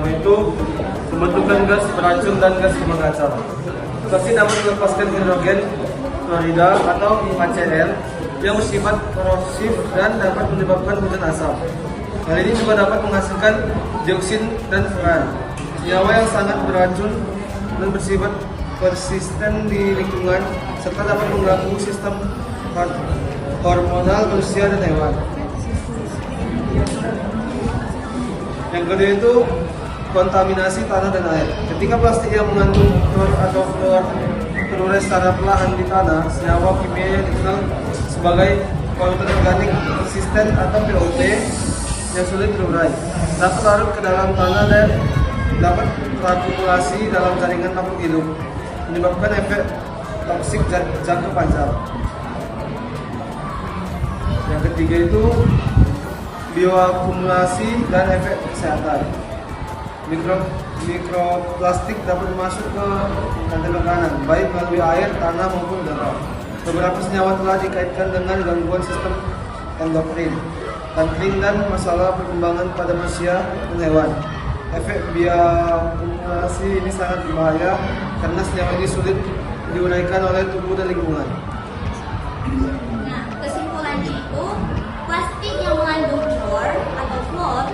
yaitu pembentukan gas beracun dan gas rumah kaca. Plastik dapat melepaskan hidrogen klorida atau HCl yang bersifat korosif dan dapat menyebabkan hujan asap. Hal ini juga dapat menghasilkan dioksin dan furan, senyawa yang sangat beracun dan bersifat persisten di lingkungan serta dapat mengganggu sistem hormonal manusia dan hewan. Yang kedua itu kontaminasi tanah dan air. Ketika plastik yang mengandung klor atau fluorida secara perlahan di tanah, senyawa kimia yang dikenal sebagai polutan organik persisten atau POP yang sulit terurai dapat larut ke dalam tanah dan dapat terakumulasi dalam jaringan makhluk hidup, menyebabkan efek toksik jangka panjang. Yang ketiga itu bioakumulasi dan efek kesehatan. Mikroplastik dapat masuk ke rantai makanan, baik melalui air, tanah maupun udara. Beberapa senyawa telah dikaitkan dengan gangguan sistem endokrin, kanker dan masalah perkembangan pada manusia dan hewan. Efek bioakumulasi ini sangat berbahaya karena senyawa ini sulit diuraikan oleh tubuh dan lingkungan. Nah, kesimpulannya itu plastik yang mengandung klor atau fluor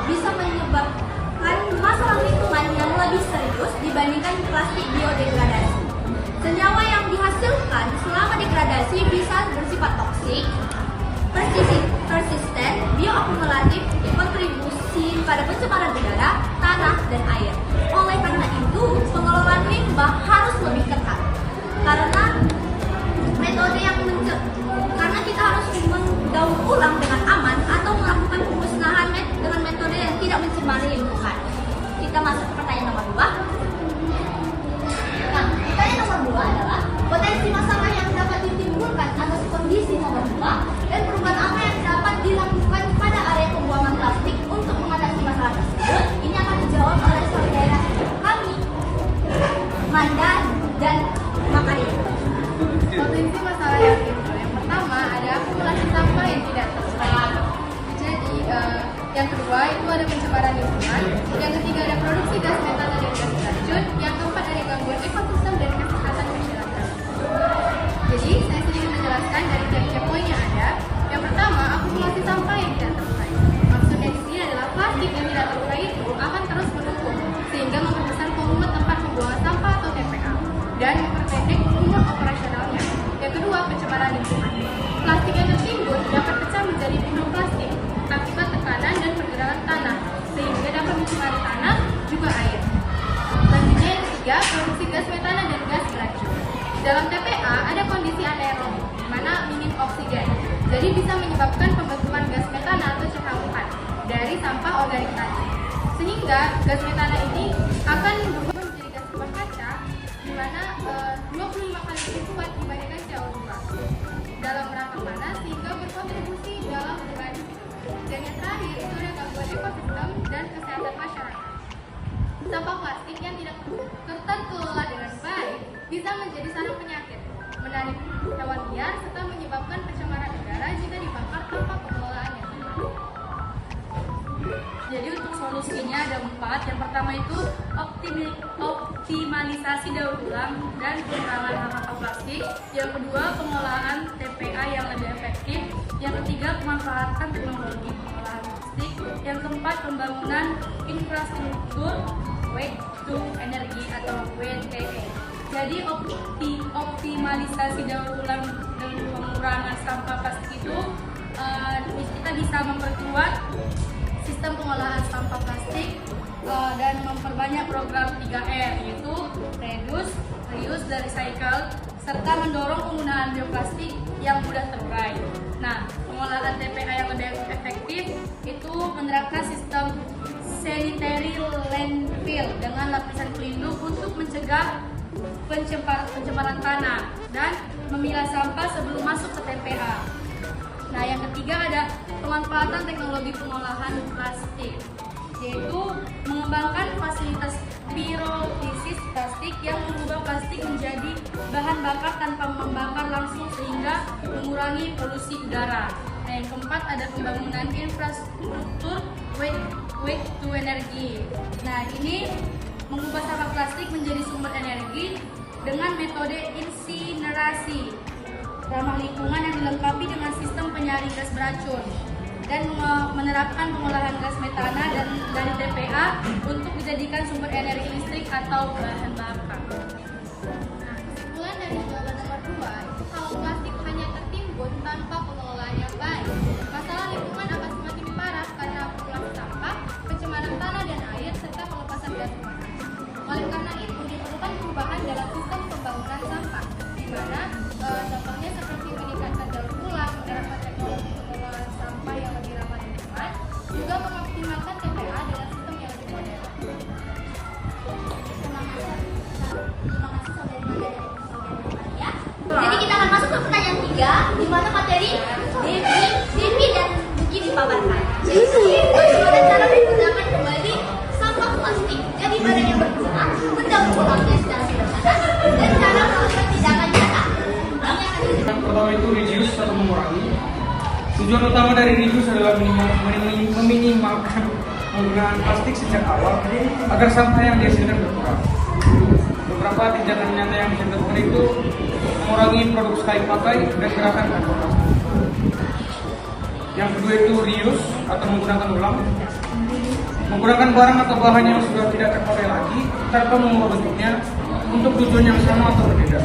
bisa menyebabkan masalah lingkungan yang lebih serius dibandingkan plastik biodegradasi. Senyawa yang dihasilkan selama degradasi bisa bersifat toksik, persisten, bioakumulatif, kontribusi pada pencemaran udara, tanah, dan air. Oleh karena itu, pengelolaan limbah harus lebih ketat. Karena kita harus mendaur ulang dengan aman atau melakukan pemusnahan dengan metode yang tidak mencemari lingkungan. Kita masuk ke pertanyaan nomor 2. Nah, pertanyaan nomor 2 adalah potensi masalah yang dapat ditimbulkan atas kondisi nomor 2 dan perubahan apa yang dapat dilakukan pada area pembuangan plastik untuk mengatasi masalah tersebut. Ini akan dijawab oleh saudara kami, Manda dan Makarim. Potensi masalah yang timbul yang pertama ada akumulasi sampah yang tidak terurai. Jadi yang kedua itu ada pencemaran lingkungan. Yang ketiga ada produksi gas metana dan gas beracun. Yang keempat ada gangguan ekosistem dan kesehatan masyarakat. Jadi saya sedikit menjelaskan dari tiap-tiap poin yang ada. Yang pertama akumulasi sampah yang tidak terurai. Maksudnya di sini adalah plastik yang tidak terurai itu akan terus menumpuk sehingga memperbesar volume tempat pembuangan sampah atau TPA dan memperpendek umur operasionalnya. Yang kedua, pencemaran lingkungan. Plastik yang tertimbun dapat pecah menjadi mikroplastik akibat tekanan dan pergerakan tanah, sehingga dapat mencemari tanah juga air. Selanjutnya yang ketiga, produksi gas metana dan gas beracun. Dalam TPA ada kondisi anaerob, di mana minim oksigen, jadi bisa menyebabkan pembentukan gas metana atau CH4 dari sampah organik tadi. Sehingga gas metana ini akan berubah menjadi gas rumah kaca, di mana 25 kali lebih kuat dibandingkan CO2 dalam rangka panas sehingga berkontribusi dalam perubahan iklim. Dan yang terakhir itu ada gangguan ekosistem dan kesehatan masyarakat. Sampah plastik yang tidak terkelola dengan baik bisa menjadi sarang penyakit, menarik hewan liar serta menyebabkan pencemaran udara jika dibakar tanpa pengelolaan yang benar. Jadi untuk solusinya ada 4. Yang pertama itu optimalisasi daur ulang dan pengurangan sampah plastik. Yang kedua, pengolahan TPA yang lebih efektif. Yang ketiga, pemanfaatan teknologi pengolahan plastik. Yang keempat, pembangunan infrastruktur waste to energy atau WTE. Jadi optimalisasi daur ulang dan pengurangan sampah plastik itu kita bisa memperkuat sistem pengolahan sampah plastik dan memperbanyak program 3R, yaitu reduce, reuse, dan recycle, serta mendorong penggunaan bioplastik yang mudah terurai. Nah, pengolahan TPA yang lebih efektif itu menerapkan sistem sanitary landfill dengan lapisan pelindung untuk mencegah pencemaran tanah dan memilah sampah sebelum masuk ke TPA. Nah, yang ketiga ada pemanfaatan teknologi pengolahan plastik, yaitu mengembangkan fasilitas pirolisis plastik yang mengubah plastik menjadi bahan bakar tanpa membakar langsung sehingga mengurangi polusi udara. Nah, Yang keempat ada pembangunan infrastruktur waste to energy. Nah, ini mengubah sampah plastik menjadi sumber energi dengan metode insinerasi ramah lingkungan yang dilengkapi dengan sistem penyaring gas beracun dan menerapkan pengolahan gas metana dan dari TPA untuk dijadikan sumber energi listrik atau bahan bakar. Nah, kesimpulan dari jawaban nomor 2 itu kalau plastik hanya tertimbun tanpa pengelolaan yang baik, masalah lingkungan akan semakin parah karena akumulasi sampah, pencemaran tanah dan air, serta pelepasan gas rumah kaca. Oleh karena itu diperlukan perubahan dalam sistem pembangunan sampah, di mana contohnya seperti meningkatkan daur ulang, menerapkan teknologi pengelolaan sampah yang lebih ramah lingkungan, juga mengoptimalkan TPA dengan sistem yang lebih modern. Terima kasih saudari ya. Jadi kita akan masuk ke pertanyaan 3, di mana materi Devi dan Buki dipaparkan. Jadi bagaimana cara menggunakan kembali sampah plastik jadi barang yang berguna, mendaur ulangnya secara sederhana, dan cara melakukan tindakan nyata. Kami akan Yang pertama itu reduce atau mengurangi. Tujuan utama dari reduce adalah meminimalkan penggunaan plastik sejak awal agar sampah yang dihasilkan berkurang. Beberapa tindakan nyata yang bisa dilakukan itu mengurangi produk sekali pakai dan gerakan kantong plastik. Yang kedua itu reuse atau menggunakan ulang. Menggunakan barang atau bahan yang sudah tidak terpakai lagi tanpa mengubah bentuknya untuk tujuan yang sama atau berbeda.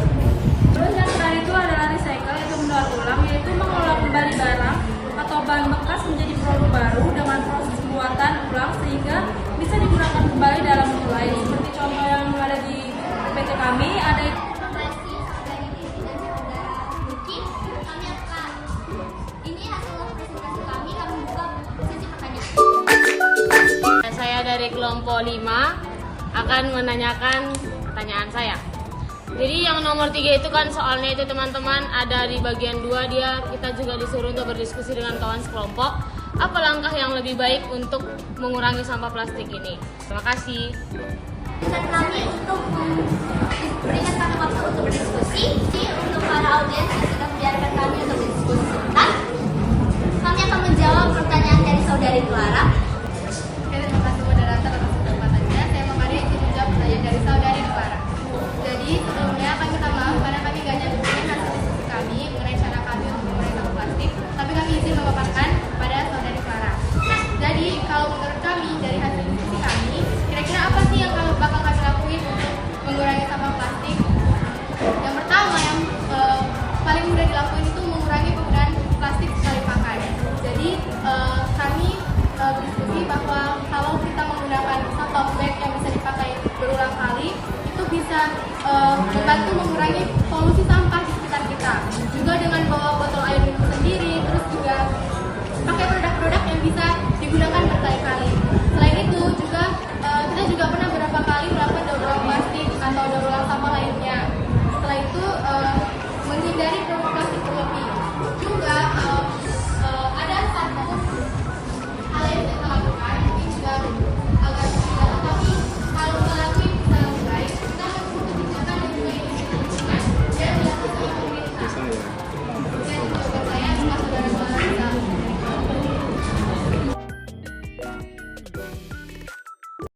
Terus yang terakhir itu adalah recycle atau mendaur ulang, yaitu mengolah kembali barang atau bahan bekas menjadi produk baru dengan proses pembuatan ulang sehingga bisa digunakan kembali dalam bentuk lain. Seperti contoh yang ada di PT kami ada. Terima kasih saudari Devi dan saudara Buki. Kami akan ini hasil presentasi kami buka sesi pertanyaan. Saya dari kelompok 5 akan menanyakan pertanyaan saya. Jadi yang nomor 3 itu kan soalnya itu teman-teman ada di bagian 2 kita juga disuruh untuk berdiskusi dengan kawan sekelompok. Apa langkah yang lebih baik untuk mengurangi sampah plastik ini? Terima kasih. Dan kami untuk memberikan kami waktu untuk berdiskusi. Untuk para audiens yang sudah membiarkan kami untuk berdiskusi sebentar, kami akan menjawab pertanyaan dari saudari Clara. Oke, terima kasih moderator atas kesempatannya. Saya Mamaria ingin menjawab pertanyaan dari saudari Clara. Jadi sebelumnya kami minta maaf karena kami gak nyampaikan hasil diskusi kami mengenai cara kami untuk mengurangi sampah plastik, tapi kami izin memaparkan pada saudari Clara. Jadi kalau menurut kami dari hasil diskusi kami, kira-kira apa sih yang bakal kami lakuin untuk mengurangi sampah plastik? Yang pertama yang paling mudah dilakuin itu mengurangi penggunaan plastik sekali pakai. Jadi kami berdiskusi bahwa kalau kita menggunakan tote bag yang bisa dipakai berulang kali itu bisa membantu mengurangi polusi sampah di sekitar kita. Juga dengan bawa botol air minum sendiri, terus juga pakai produk-produk yang bisa digunakan berkali-kali. Selain itu juga kita juga pernah beberapa kali melakukan daur ulang plastik atau daur ulang sampah lainnya. Setelah itu menghindari